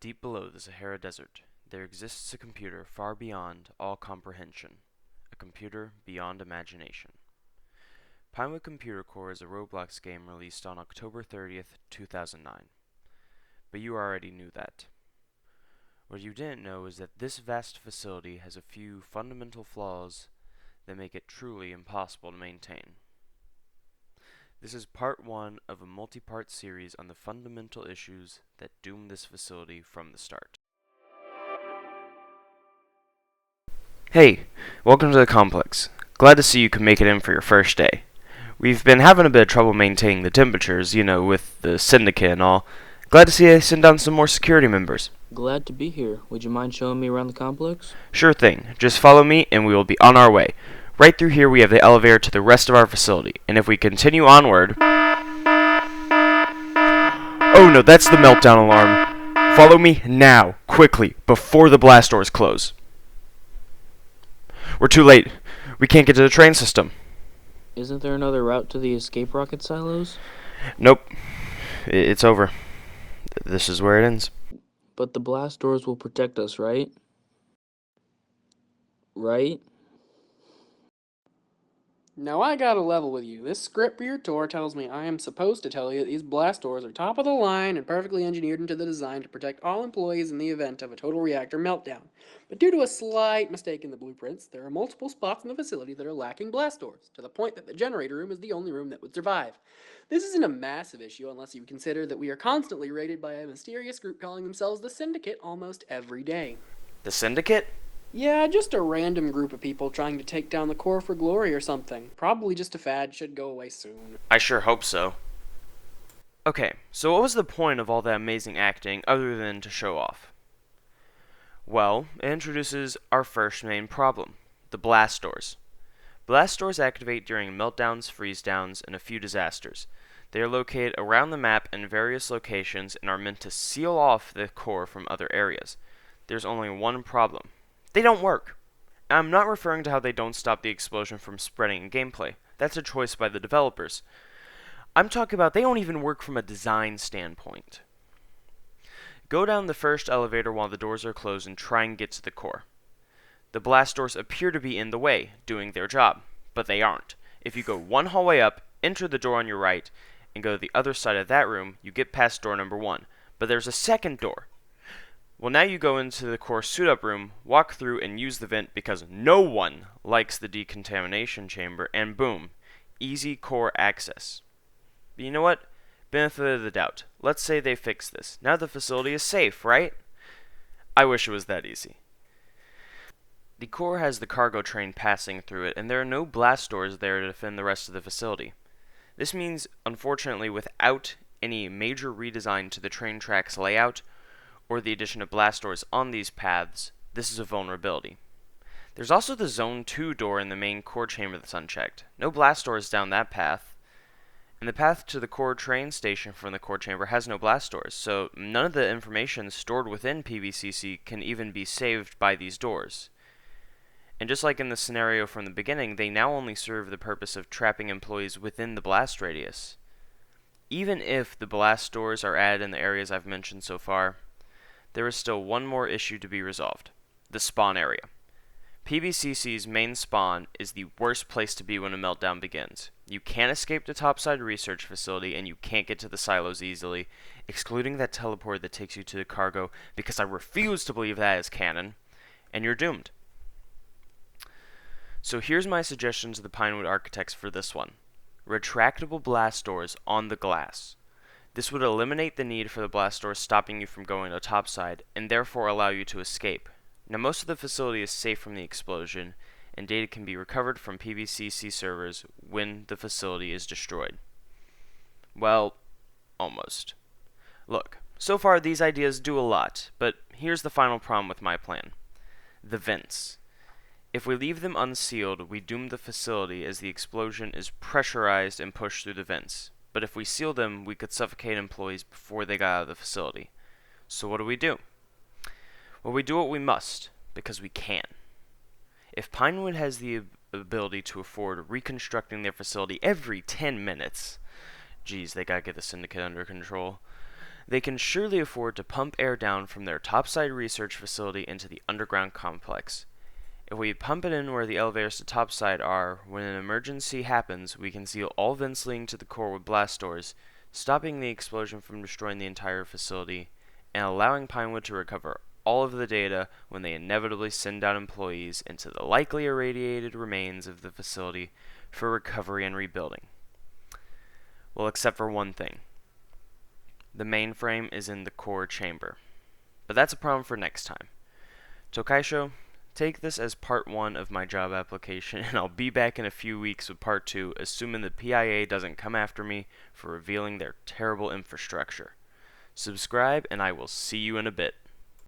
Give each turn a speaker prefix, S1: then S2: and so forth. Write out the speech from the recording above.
S1: Deep below the Sahara Desert, there exists a computer far beyond all comprehension, a computer beyond imagination. Pinewood Computer Core is a Roblox game released on October 30th, 2009. But you already knew that. What you didn't know is that this vast facility has a few fundamental flaws that make it truly impossible to maintain. This is part one of a multi-part series on the fundamental issues that doom this facility from the start. Hey, welcome to the complex. Glad to see you could make it in for your first day. We've been having a bit of trouble maintaining the temperatures, with the syndicate and all. Glad to see I send down some more security members.
S2: Glad to be here. Would you mind showing me around the complex?
S1: Sure thing. Just follow me and we will be on our way. Right through here we have the elevator to the rest of our facility, and if we continue onward... Oh no, that's the meltdown alarm. Follow me now, quickly, before the blast doors close. We're too late. We can't get to the train system.
S2: Isn't there another route to the escape rocket silos?
S1: Nope. It's over. This is where it ends.
S2: But the blast doors will protect us, right? Right?
S3: Now I gotta level with you. This script for your tour tells me I am supposed to tell you that these blast doors are top of the line and perfectly engineered into the design to protect all employees in the event of a total reactor meltdown. But due to a slight mistake in the blueprints, there are multiple spots in the facility that are lacking blast doors, to the point that the generator room is the only room that would survive. This isn't a massive issue unless you consider that we are constantly raided by a mysterious group calling themselves the Syndicate almost every day.
S1: The syndicate?
S3: Yeah, just a random group of people trying to take down the core for glory or something. Probably just a fad, should go away soon.
S1: I sure hope so. Okay, so what was the point of all that amazing acting other than to show off? Well, it introduces our first main problem, the blast doors. Blast doors activate during meltdowns, freeze-downs, and a few disasters. They are located around the map in various locations and are meant to seal off the core from other areas. There's only one problem. They don't work. I'm not referring to how they don't stop the explosion from spreading in gameplay. That's a choice by the developers. I'm talking about they don't even work from a design standpoint. Go down the first elevator while the doors are closed and try and get to the core. The blast doors appear to be in the way, doing their job, but they aren't. If you go one hallway up, enter the door on your right, and go to the other side of that room, you get past door number 1. But there's a second door. Well, now you go into the core suit-up room, walk through, and use the vent because no one likes the decontamination chamber, and boom, easy core access. But you know what? Benefit of the doubt. Let's say they fix this. Now the facility is safe, right? I wish it was that easy. The core has the cargo train passing through it, and there are no blast doors there to defend the rest of the facility. This means, unfortunately, without any major redesign to the train tracks layout, or the addition of blast doors on these paths, this is a vulnerability. There's also the Zone 2 door in the main core chamber that's unchecked. No blast doors down that path. And the path to the core train station from the core chamber has no blast doors, so none of the information stored within PBCC can even be saved by these doors. And just like in the scenario from the beginning, they now only serve the purpose of trapping employees within the blast radius. Even if the blast doors are added in the areas I've mentioned so far, there is still one more issue to be resolved: the spawn area. PBCC's main spawn is the worst place to be when a meltdown begins. You can't escape the topside research facility, and you can't get to the silos easily, excluding that teleport that takes you to the cargo, because I refuse to believe that is canon, and you're doomed. So here's my suggestion to the Pinewood architects for this one: retractable blast doors on the glass. This would eliminate the need for the blast doors stopping you from going to topside, and therefore allow you to escape. Now, most of the facility is safe from the explosion, and data can be recovered from PBCC servers when the facility is destroyed. Well, almost. Look, so far these ideas do a lot, but here's the final problem with my plan: the vents. If we leave them unsealed, we doom the facility as the explosion is pressurized and pushed through the vents. But if we seal them, we could suffocate employees before they got out of the facility. So what do? Well, we do what we must, because we can. If Pinewood has the ability to afford reconstructing their facility every 10 minutes, geez, they gotta get the syndicate under control, they can surely afford to pump air down from their topside research facility into the underground complex. If we pump it in where the elevators to topside are, when an emergency happens, we can seal all vents leading to the core with blast doors, stopping the explosion from destroying the entire facility, and allowing Pinewood to recover all of the data when they inevitably send out employees into the likely irradiated remains of the facility for recovery and rebuilding. Well, except for one thing. The mainframe is in the core chamber. But that's a problem for next time. Tokaisho, take this as part 1 of my job application, and I'll be back in a few weeks with part 2, assuming the PIA doesn't come after me for revealing their terrible infrastructure. Subscribe, and I will see you in a bit.